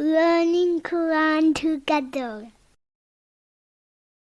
learning Quran together.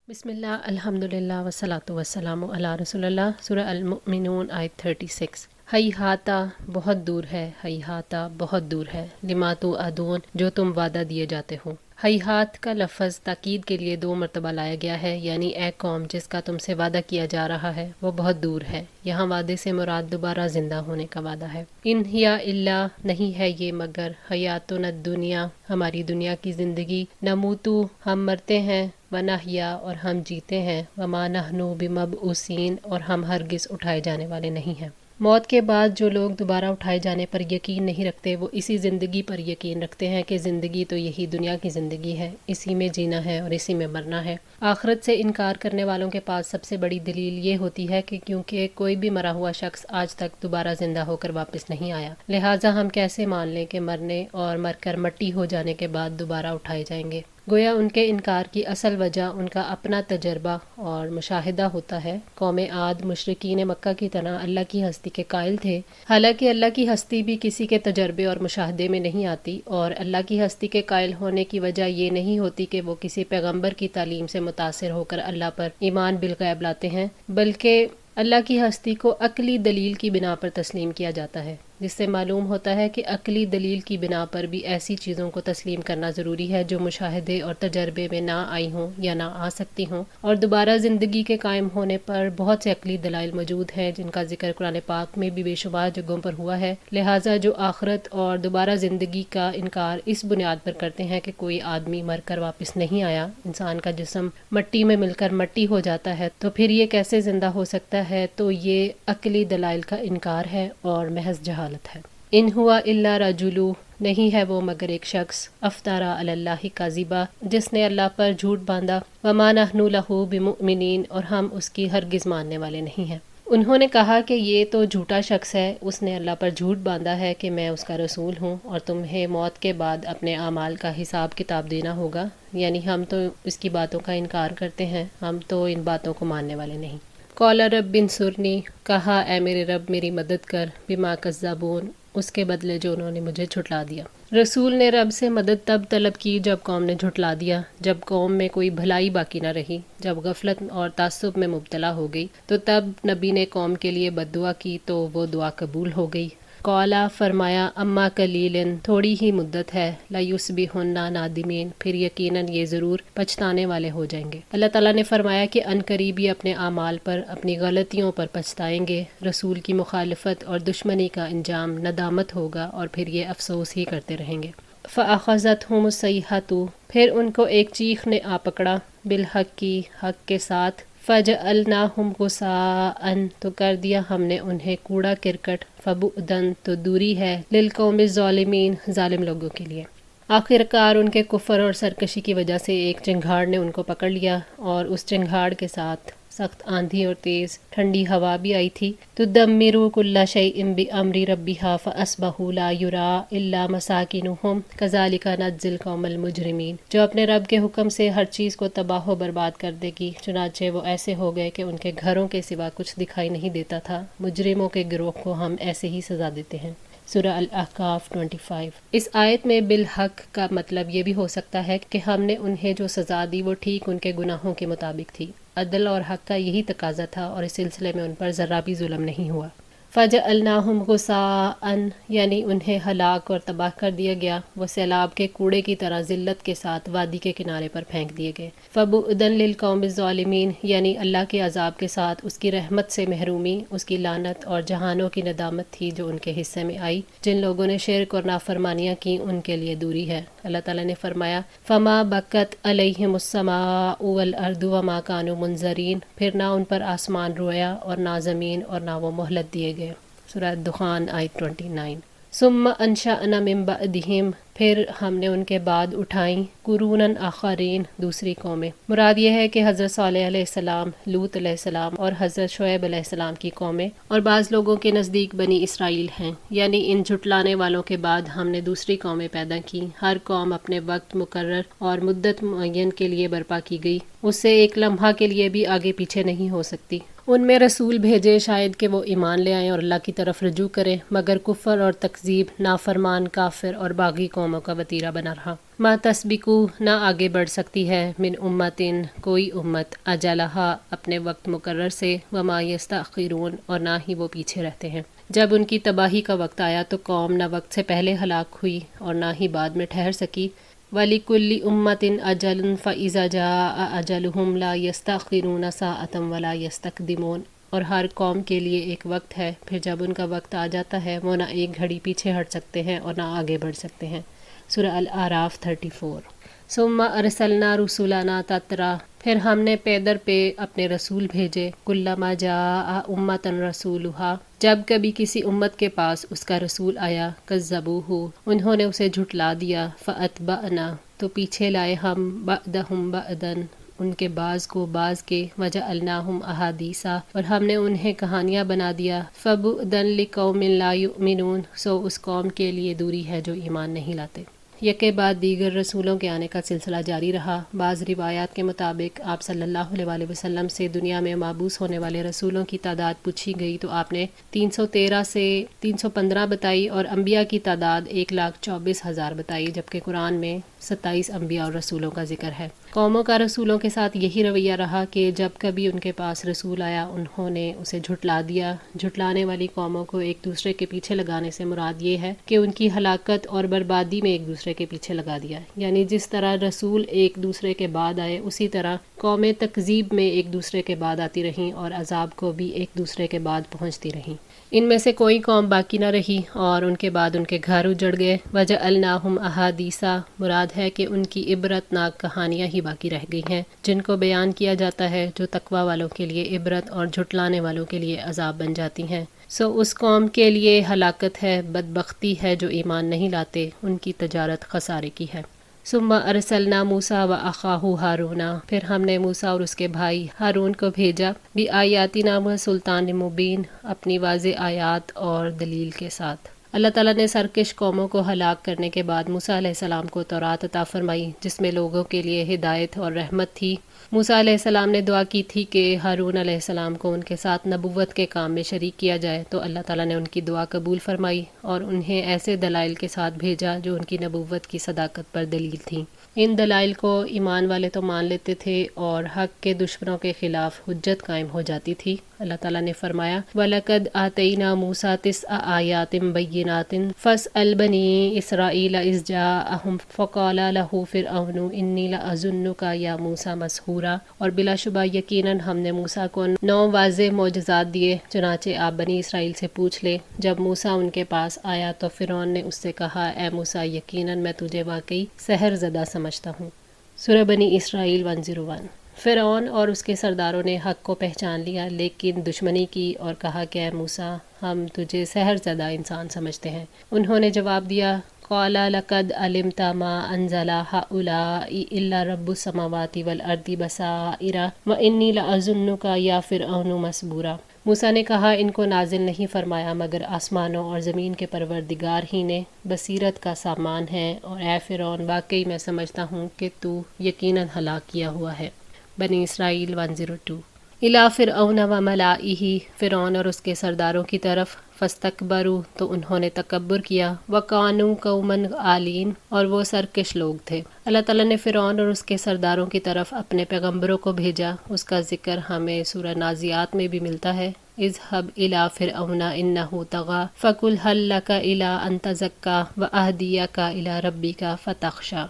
Bismillah, alhamdulillah, wassalatu wassalamu ala rasulillah. سورہ المؤمنون آیت 36. ہیہاتا بہت دور ہے، ہیہاتا بہت دور ہے، لما توعدون جو تم وعدہ دیے جاتے ہو۔ ہیہات کا لفظ تاکید کے لیے 2 مرتبہ لایا گیا ہے، یعنی اے قوم جس کا تم سے وعدہ کیا جا رہا ہے وہ بہت دور ہے۔ یہاں وعدے سے مراد دوبارہ زندہ ہونے کا وعدہ ہے۔ ان ہیا الا نہیں ہے یہ مگر حیاتنا الدنیا ہماری دنیا کی زندگی، نموتو ہم مرتے ہیں، ونحیا اور ہم جیتے ہیں، وما نحن بمبعوثین اور ہم ہرگز اٹھائے جانے والے نہیں ہیں۔ موت کے بعد جو لوگ دوبارہ اٹھائے جانے پر یقین نہیں رکھتے وہ اسی زندگی پر یقین رکھتے ہیں کہ زندگی تو یہی دنیا کی زندگی ہے، اسی میں جینا ہے اور اسی میں مرنا ہے۔ آخرت سے انکار کرنے والوں کے پاس سب سے بڑی دلیل یہ ہوتی ہے کہ کیونکہ کوئی بھی مرا ہوا شخص آج تک دوبارہ زندہ ہو کر واپس نہیں آیا، لہٰذا ہم کیسے مان لیں کہ مرنے اور مر کر مٹی ہو جانے کے بعد دوبارہ اٹھائے جائیں گے۔ گویا ان کے انکار کی اصل وجہ ان کا اپنا تجربہ اور مشاہدہ ہوتا ہے۔ قوم عاد مشرکین مکہ کی طرح اللہ کی ہستی کے قائل تھے، حالانکہ اللہ کی ہستی بھی کسی کے تجربے اور مشاہدے میں نہیں آتی، اور اللہ کی ہستی کے قائل ہونے کی وجہ یہ نہیں ہوتی کہ وہ کسی پیغمبر کی تعلیم سے متاثر ہو کر اللہ پر ایمان بالغیب لاتے ہیں، بلکہ اللہ کی ہستی کو عقلی دلیل کی بنا پر تسلیم کیا جاتا ہے، جس سے معلوم ہوتا ہے کہ عقلی دلیل کی بنا پر بھی ایسی چیزوں کو تسلیم کرنا ضروری ہے جو مشاہدے اور تجربے میں نہ آئی ہوں یا نہ آ سکتی ہوں، اور دوبارہ زندگی کے قائم ہونے پر بہت سے عقلی دلائل موجود ہیں جن کا ذکر قرآن پاک میں بھی بے شمار جگہوں پر ہوا ہے۔ لہٰذا جو آخرت اور دوبارہ زندگی کا انکار اس بنیاد پر کرتے ہیں کہ کوئی آدمی مر کر واپس نہیں آیا، انسان کا جسم مٹی میں مل کر مٹی ہو جاتا ہے تو پھر یہ کیسے زندہ ہو سکتا ہے، تو یہ عقلی دلائل کا انکار ہے اور محض جہالت ہے۔ ان ہوا الا رجلو نہیں ہے وہ مگر ایک شخص، افطارا علی اللہ کاذبا جس نے اللہ پر جھوٹ باندھا، وما نحن لہ بمؤمنین اور ہم اس کی ہرگز ماننے والے نہیں ہیں۔ انہوں نے کہا کہ یہ تو جھوٹا شخص ہے، اس نے اللہ پر جھوٹ باندھا ہے کہ میں اس کا رسول ہوں اور تمہیں موت کے بعد اپنے اعمال کا حساب کتاب دینا ہوگا، یعنی ہم تو اس کی باتوں کا انکار کرتے ہیں، ہم تو ان باتوں کو ماننے والے نہیں۔ قال رب انصرنی کہا اے میرے رب میری مدد کر، بما کذبون اس کے بدلے جو انہوں نے مجھے جھٹلا دیا۔ رسول نے رب سے مدد تب طلب کی جب قوم نے جھٹلا دیا، جب قوم میں کوئی بھلائی باقی نہ رہی، جب غفلت اور تعصب میں مبتلا ہو گئی، تو تب نبی نے قوم کے لیے بد دعا کی تو وہ دعا قبول ہو گئی۔ قالا فرمایا اما قلیلن تھوڑی ہی مدت ہے، لیصبحن نادمین پھر یقیناً یہ ضرور پچھتانے والے ہو جائیں گے۔ اللہ تعالیٰ نے فرمایا کہ ان قریب یہ اپنے اعمال پر اپنی غلطیوں پر پچھتائیں گے، رسول کی مخالفت اور دشمنی کا انجام ندامت ہوگا اور پھر یہ افسوس ہی کرتے رہیں گے۔ فأخذتهم الصیحۃ پھر ان کو ایک چیخ نے آ پکڑا، بالحق کی حق کے ساتھ، فجعلناہم غثاء تو کر دیا ہم نے انہیں کوڑا کرکٹ، فبعدن تو دوری ہے، للقوم الظالمین ظالم لوگوں کے لیے۔ آخر کار ان کے کفر اور سرکشی کی وجہ سے ایک چنگھاڑ نے ان کو پکڑ لیا، اور اس چنگھاڑ کے ساتھ سخت آندھی اور تیز ٹھنڈی ہوا بھی آئی تھی۔ تدمر کل شیء بامر ربها فاصبحوا لا يرى الا مساکنهم كذلك نجزی القوم المجرمین جو اپنے رب کے حکم سے ہر چیز کو تباہ و برباد کر دے گی، چنانچہ وہ ایسے ہو گئے کہ ان کے گھروں کے سوا کچھ دکھائی نہیں دیتا تھا۔ مجرموں کے گروہ کو ہم ایسے ہی سزا دیتے ہیں۔ سورہ الاحقاف 25۔ اس آیت میں بالحق کا مطلب یہ بھی ہو سکتا ہے کہ ہم نے انہیں جو سزا دی وہ ٹھیک ان کے گناہوں کے مطابق تھی۔ عدل اور حق کا یہی تقاضا تھا اور اس سلسلے میں ان پر ذرا بھی ظلم نہیں ہوا۔ فجعلناہم غثاء یعنی انہیں ہلاک اور تباہ کر دیا گیا، وہ سیلاب کے کوڑے کی طرح ذلت کے ساتھ وادی کے کنارے پر پھینک دیے گئے۔ فبعدن للقوم الظالمین یعنی اللہ کے عذاب کے ساتھ اس کی رحمت سے محرومی، اس کی لعنت اور جہانوں کی ندامت تھی جو ان کے حصے میں آئی۔ جن لوگوں نے شرک اور نافرمانیاں کی ان کے لیے دوری ہے۔ اللہ تعالیٰ نے فرمایا فما بکت علیہم السماء والارض وما کانوا منظرین پھر نہ ان پر آسمان رویا اور نہ زمین اور نہ وہ مہلت دیے گئے۔ سورہ دخان آیت 29۔ ثم انشأنا من بعدہم پھر ہم نے ان کے بعد اٹھائیں قروناً آخرین دوسری قومیں۔ مراد یہ ہے کہ حضرت صالح علیہ السلام، لوط علیہ السلام اور حضرت شعیب علیہ السلام کی قومیں، اور بعض لوگوں کے نزدیک بنی اسرائیل ہیں، یعنی ان جھٹلانے والوں کے بعد ہم نے دوسری قومیں پیدا کی۔ ہر قوم اپنے وقت مقرر اور مدت معین کے لیے برپا کی گئی، اس سے ایک لمحہ کے لیے بھی آگے پیچھے نہیں ہو سکتی، ان میں رسول بھیجے شاید کہ وہ ایمان لے آئیں اور اللہ کی طرف رجوع کریں، مگر کفر اور تکذیب، نافرمان، کافر اور باغی قوموں کا وتیرہ بنا رہا۔ ما تسبقو، نہ آگے بڑھ سکتی ہے، من امتن، کوئی امت، اجلہا، اپنے وقت مقرر سے، وما یستاخرون، اور نہ ہی وہ پیچھے رہتے ہیں۔ جب ان کی تباہی کا وقت آیا تو قوم نہ وقت سے پہلے ہلاک ہوئی اور نہ ہی بعد میں ٹھہر سکی۔ وَلِكُلِّ أُمَّةٍ أَجَلٌ فَإِذَا جَاءَ أَجَلُهُمْ لَا يَسْتَأْخِرُونَ سَاعَةً وَلَا يَسْتَقْدِمُونَ، اور ہر قوم کے لیے ایک وقت ہے، پھر جب ان کا وقت آ جاتا ہے وہ نہ ایک گھڑی پیچھے ہٹ سکتے ہیں اور نہ آگے بڑھ سکتے ہیں۔ سورہ الاعراف 34۔ ثم ارسلنا رسولنا تترا، پھر ہم نے پے در پے اپنے رسول بھیجے، کلما جاء امتن رسولھا، جب کبھی کسی امت کے پاس اس کا رسول آیا، کذبوہ، انہوں نے اسے جھٹلا دیا، فاتبعنا، تو پیچھے لائے ہم، بعدہم بعدن، ان کے بعض کو بعض کے، وجعلناہم احادیثا، اور ہم نے انہیں کہانیاں بنا دیا، فبعدن لقوم لا یؤمنون، سو اس قوم کے لیے دوری ہے جو ایمان نہیں لاتے۔ یکے بعد دیگر رسولوں کے آنے کا سلسلہ جاری رہا۔ بعض روایات کے مطابق آپ صلی اللہ علیہ وآلہ وسلم سے دنیا میں مابعوث ہونے والے رسولوں کی تعداد پوچھی گئی تو آپ نے 313 سے 315 بتائی، اور انبیاء کی تعداد 1,24,000 بتائی، جبکہ قرآن میں 27 انبیاء اور رسولوں کا ذکر ہے۔ قوموں کا رسولوں کے ساتھ یہی رویہ رہا کہ جب کبھی ان کے پاس رسول آیا انہوں نے اسے جھٹلا دیا۔ جھٹلانے والی قوموں کو ایک دوسرے کے پیچھے لگانے سے مراد یہ ہے کہ ان کی ہلاکت اور بربادی میں ایک دوسرے کے پیچھے لگا دیا، یعنی جس طرح رسول ایک دوسرے کے بعد آئے اسی طرح قومیں تکذیب میں ایک دوسرے کے بعد آتی رہیں اور عذاب کو بھی ایک دوسرے کے بعد پہنچتی رہیں۔ ان میں سے کوئی قوم باقی نہ رہی اور ان کے بعد ان کے گھر اجڑ گئے۔ وجعلناہم احادیثا، مراد ہے کہ ان کی عبرت ناک کہانیاں ہی باقی رہ گئی ہیں جن کو بیان کیا جاتا ہے، جو تقوی والوں کے لیے عبرت اور جھٹلانے والوں کے لیے عذاب بن جاتی ہیں۔ سو اس قوم کے لیے ہلاکت ہے، بدبختی ہے جو ایمان نہیں لاتے، ان کی تجارت خسارے کی ہے۔ ثم ارسلنا موسیٰ واخاہ ہارون، پھر ہم نے موسیٰ اور اس کے بھائی ہارون کو بھیجا، بآیاتنا وسلطان مبین، اپنی واضح آیات اور دلیل کے ساتھ۔ اللہ تعالیٰ نے سرکش قوموں کو ہلاک کرنے کے بعد موسیٰ علیہ السلام کو تورات عطا فرمائی، جس میں لوگوں کے لیے ہدایت اور رحمت تھی۔ موسیٰ علیہ السلام نے دعا کی تھی کہ ہارون علیہ السلام کو ان کے ساتھ نبوت کے کام میں شریک کیا جائے، تو اللہ تعالیٰ نے ان کی دعا قبول فرمائی اور انہیں ایسے دلائل کے ساتھ بھیجا جو ان کی نبوت کی صداقت پر دلیل تھیں۔ ان دلائل کو ایمان والے تو مان لیتے تھے اور حق کے دشمنوں کے خلاف حجت قائم ہو جاتی تھی۔ اللہ تعالیٰ نے فرمایا، وَلَقَدْ آتَيْنَا مُوسَىٰ 9 آيَاتٍ بَيِّنَاتٍ فَاسْأَلْ بَنِي إِسْرَائِيلَ إِذْ جَاءَهُمْ فَقَالَ لَهُ فِرْعَوْنُ إِنِّي لَأَظُنُّكَ يَا مُوسَىٰ مَسْحُورًا، اور بلا شبہ یقیناً ہم نے موسیٰ کو 9 واضح معجزات دیے، چنانچہ آپ بنی اسرائیل سے پوچھ لیں۔ جب موسیٰ ان کے پاس آیا تو فرعون نے اس سے کہا، اے موسیٰ، یقیناً میں تجھے واقعی سحر زدہ سمجھتا ہوں۔ سورہ بنی اسرائیل 101۔ فرعون اور اس کے سرداروں نے حق کو پہچان لیا لیکن دشمنی کی اور کہا کہ اے موسیٰ، ہم تجھے سحر زدہ انسان سمجھتے ہیں۔ انہوں نے جواب دیا، قال لقد علمت ما انزل هؤلاء الا رب السماوات والارض بصائر وانی لاظنک یا فرعون مسبورا۔ موسیٰ نے کہا، ان کو نازل نہیں فرمایا مگر آسمانوں اور زمین کے پروردگار ہی نے، بصیرت کا سامان ہے، اور اے فرعون، واقعی میں سمجھتا ہوں کہ تو یقیناً ہلاک کیا ہوا ہے۔ بنی اسرائیل 102۔ الی فرعون و ملائہ، فرعون اور اس کے سرداروں کی طرف، فاستکبروا، تو انہوں نے تکبر کیا، وکانوا قوما عالین، اور وہ سرکش لوگ تھے۔ اللہ تعالیٰ نے فرعون اور اس کے سرداروں کی طرف اپنے پیغمبروں کو بھیجا، اس کا ذکر ہمیں سورہ نازعات میں بھی ملتا ہے۔ اذهب الى فرعون انه طغى فقل هل لك الى ان تزكى واهديك الى ربك فتخشى،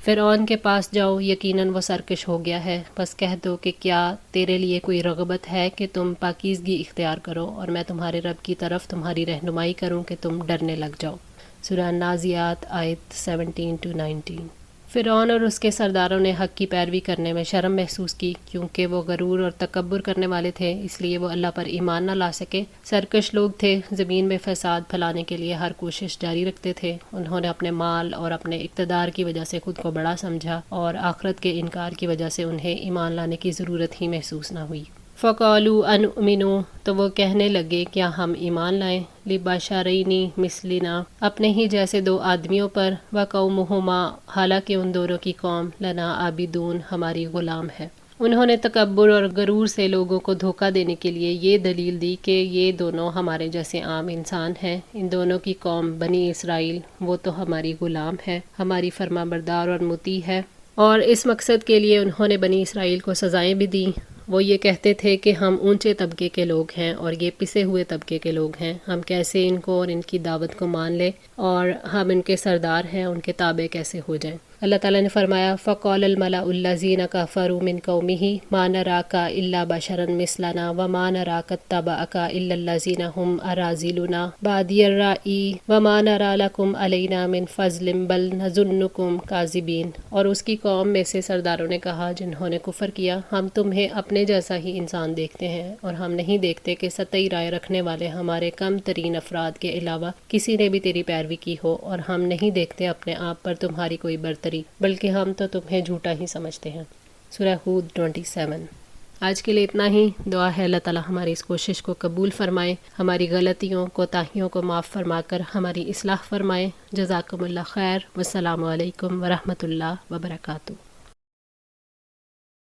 فرعون کے پاس جاؤ، یقیناً وہ سرکش ہو گیا ہے، بس کہہ دو کہ کیا تیرے لیے کوئی رغبت ہے کہ تم پاکیزگی اختیار کرو اور میں تمہارے رب کی طرف تمہاری رہنمائی کروں کہ تم ڈرنے لگ جاؤ۔ سورہ نازعات آیت 17-19۔ فرعون اور اس کے سرداروں نے حق کی پیروی کرنے میں شرم محسوس کی، کیونکہ وہ غرور اور تکبر کرنے والے تھے، اس لیے وہ اللہ پر ایمان نہ لا سکے۔ سرکش لوگ تھے، زمین میں فساد پھیلانے کے لیے ہر کوشش جاری رکھتے تھے۔ انہوں نے اپنے مال اور اپنے اقتدار کی وجہ سے خود کو بڑا سمجھا اور آخرت کے انکار کی وجہ سے انہیں ایمان لانے کی ضرورت ہی محسوس نہ ہوئی۔ فَقَالُوا أَنُؤْمِنُ، تو وہ کہنے لگے کیا ہم ایمان لائیں، لِبَشَرَيْنِ مِثْلِنَا، اپنے ہی جیسے 2 آدمیوں پر، وَقَوْمُهُمَا، حالانکہ ان دونوں کی قوم، لَنَا عَابِدُونَ، ہماری غلام ہے۔ انہوں نے تکبر اور غرور سے لوگوں کو دھوکہ دینے کے لیے یہ دلیل دی کہ یہ دونوں ہمارے جیسے عام انسان ہیں، ان دونوں کی قوم بنی اسرائیل وہ تو ہماری غلام ہے، ہماری فرما بردار اور مطیع ہے۔ اور اس مقصد کے لیے انہوں نے بنی اسرائیل کو سزائیں بھی دیں۔ وہ یہ کہتے تھے کہ ہم اونچے طبقے کے لوگ ہیں اور یہ پسے ہوئے طبقے کے لوگ ہیں، ہم کیسے ان کو اور ان کی دعوت کو مان لیں، اور ہم ان کے سردار ہیں، ان کے تابع کیسے ہو جائیں۔ اللہ تعالیٰ نے فرمایا فَقَالَ الْمَلَأُ الَّذِينَ كَفَرُوا مِنْ قَوْمِهِ مَا نَرَاكَ إِلَّا بَشَرًا مِثْلَنَا وَمَا نَرَاكَ اتَّبَعَكَ إِلَّا الَّذِينَ هُمْ أَرَاذِلُنَا بَادِيَ الرَّأْيِ وَمَا نَرَى لَكُمْ عَلَيْنَا مِنْ فَضْلٍ بَلْ نَظُنُّكُمْ كَاذِبِينَ۔ اور اس کی قوم میں سے سرداروں نے کہا جنہوں نے کفر کیا، ہم تمہیں اپنے جیسا ہی انسان دیکھتے ہیں اور ہم نہیں دیکھتے کہ سطحی رائے رکھنے والے ہمارے کم ترین افراد کے علاوہ کسی نے بھی تیری پیروی کی ہو، اور ہم نہیں دیکھتے اپنے آپ پر تمہاری کوئی برتری، بلکہ ہم تو تمہیں جھوٹا ہی سمجھتے ہیں۔ سورہ ہود 27۔ آج کے لیے اتنا ہی۔ دعا ہے اللہ تعالیٰ ہماری اس کوشش کو قبول فرمائے، ہماری غلطیوں کوتاہیوں کو معاف فرما کر ہماری اصلاح فرمائے۔ جزاکم اللہ خیر، والسلام علیکم ورحمۃ اللہ وبرکاتہ۔